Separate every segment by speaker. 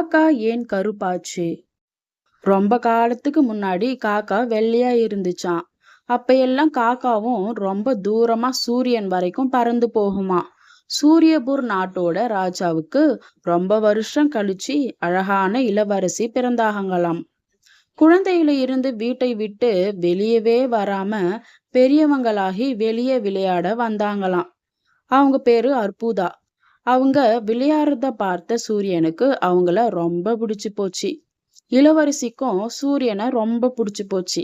Speaker 1: காக்கா ஏன் கருப்பாச்சு? ரொம்ப காலத்துக்கு முன்னாடி காக்கா வெள்ளையா இருந்துச்சாம். அப்ப எல்லாம் காக்காவும் ரொம்ப தூரமா சூரியன் வரைக்கும் பறந்து போகுமாம். சூரியபூர் நாட்டோட ராஜாவுக்கு ரொம்ப வருஷம் கழிச்சு அழகான இளவரசி பிறந்தாங்களாம். குழந்தையில இருந்து வீட்டை விட்டு வெளியவே வராம பெரியவங்களாகி வெளியே விளையாட வந்தாங்களாம். அவங்க பேரு அற்புதா. அவங்க விளையாடுறத பார்த்த சூரியனுக்கு அவங்கள ரொம்ப பிடிச்சு போச்சு. இளவரசிக்கும் சூரியனை ரொம்ப பிடிச்சு போச்சு.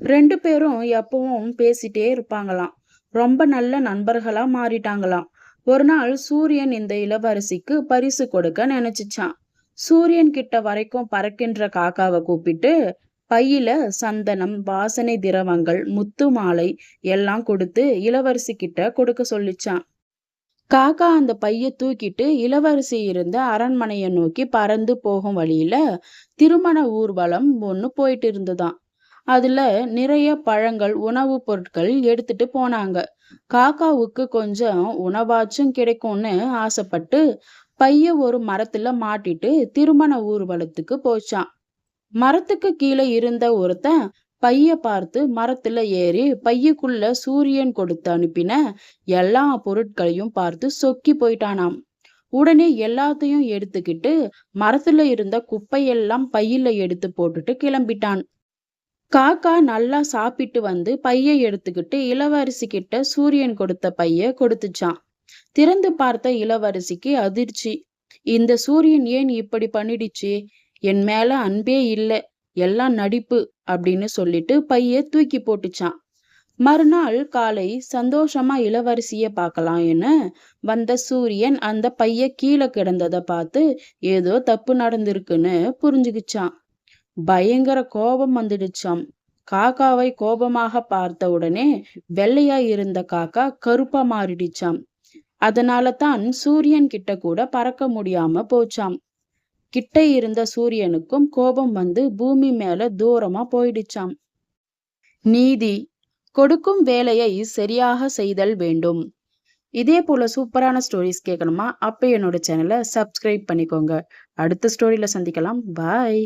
Speaker 1: 2 பேரும் எப்பவும் பேசிட்டே இருப்பாங்களாம். ரொம்ப நல்ல நண்பர்களா மாறிட்டாங்களாம். ஒரு நாள் சூரியன் இந்த இளவரசிக்கு பரிசு கொடுக்க நினைச்சுச்சான். சூரியன் கிட்ட வரைக்கும் பறக்கின்ற காக்காவை கூப்பிட்டு பையில சந்தனம், வாசனை திரவங்கள், முத்து மாலை எல்லாம் கொடுத்து இளவரசி கிட்ட கொடுக்க சொல்லிச்சான். காக்கா அந்த பைய தூக்கிட்டு இளவரசி இருந்த அரண்மனையை நோக்கி பறந்து போகும் வழியில திருமண ஊர்வலம் ஒண்ணு போயிட்டு இருந்ததாம். அதுல நிறைய பழங்கள், உணவுப் பொருட்கள் எடுத்துட்டு போனாங்க. காக்காவுக்கு கொஞ்சம் உணவாச்சும் கிடைக்கும்னு ஆசைப்பட்டு பைய ஒரு மரத்துல மாட்டிட்டு திருமண ஊர்வலத்துக்கு போச்சான். மரத்துக்கு கீழே இருந்த ஒருத்தன் பைய பார்த்து மரத்துல ஏறி பையுக்குள்ள சூரியன் கொடுத்து அனுப்பின எல்லா பொருட்களையும் பார்த்து சொக்கி போயிட்டானாம். உடனே எல்லாத்தையும் எடுத்துக்கிட்டு மரத்துல இருந்த குப்பையெல்லாம் பையில எடுத்து போட்டுட்டு கிளம்பிட்டான். காக்கா நல்லா சாப்பிட்டு வந்து பைய எடுத்துக்கிட்டு இளவரசி கிட்ட சூரியன் கொடுத்த பைய கொடுத்துச்சான். திறந்து பார்த்த இளவரசிக்கு அதிர்ச்சி. இந்த சூரியன் ஏன் இப்படி பண்ணிடுச்சு? என் மேல அன்பே இல்ல, எல்லாம் நடிப்பு அப்படின்னு சொல்லிட்டு பைய தூக்கி போட்டுச்சான். மறுநாள் காலை சந்தோஷமா இளவரசிய பார்க்கலாம்னு வந்த சூரியன் அந்த பைய கீழே கிடந்ததை பார்த்து ஏதோ தப்பு நடந்திருக்குன்னு புரிஞ்சுக்கிச்சான். பயங்கர கோபம் வந்துடுச்சாம். காக்காவை கோபமாக பார்த்த உடனே வெள்ளையா இருந்த காக்கா கருப்பா மாறிடுச்சாம். அதனால தான் சூரியன் கிட்ட கூட பறக்க முடியாம போச்சாம். கிட்ட இருந்த சூரியனுக்கும் கோபம் வந்து பூமி மேல தூரமா போயிடுச்சாம். நீதி: கொடுக்கும் வேலையை சரியாக செய்தல் வேண்டும். இதே போல சூப்பரான ஸ்டோரிஸ் கேட்கணுமா? அப்ப என்னோட சேனலை சப்ஸ்கிரைப் பண்ணிக்கோங்க. அடுத்த ஸ்டோரியில சந்திக்கலாம். பாய்.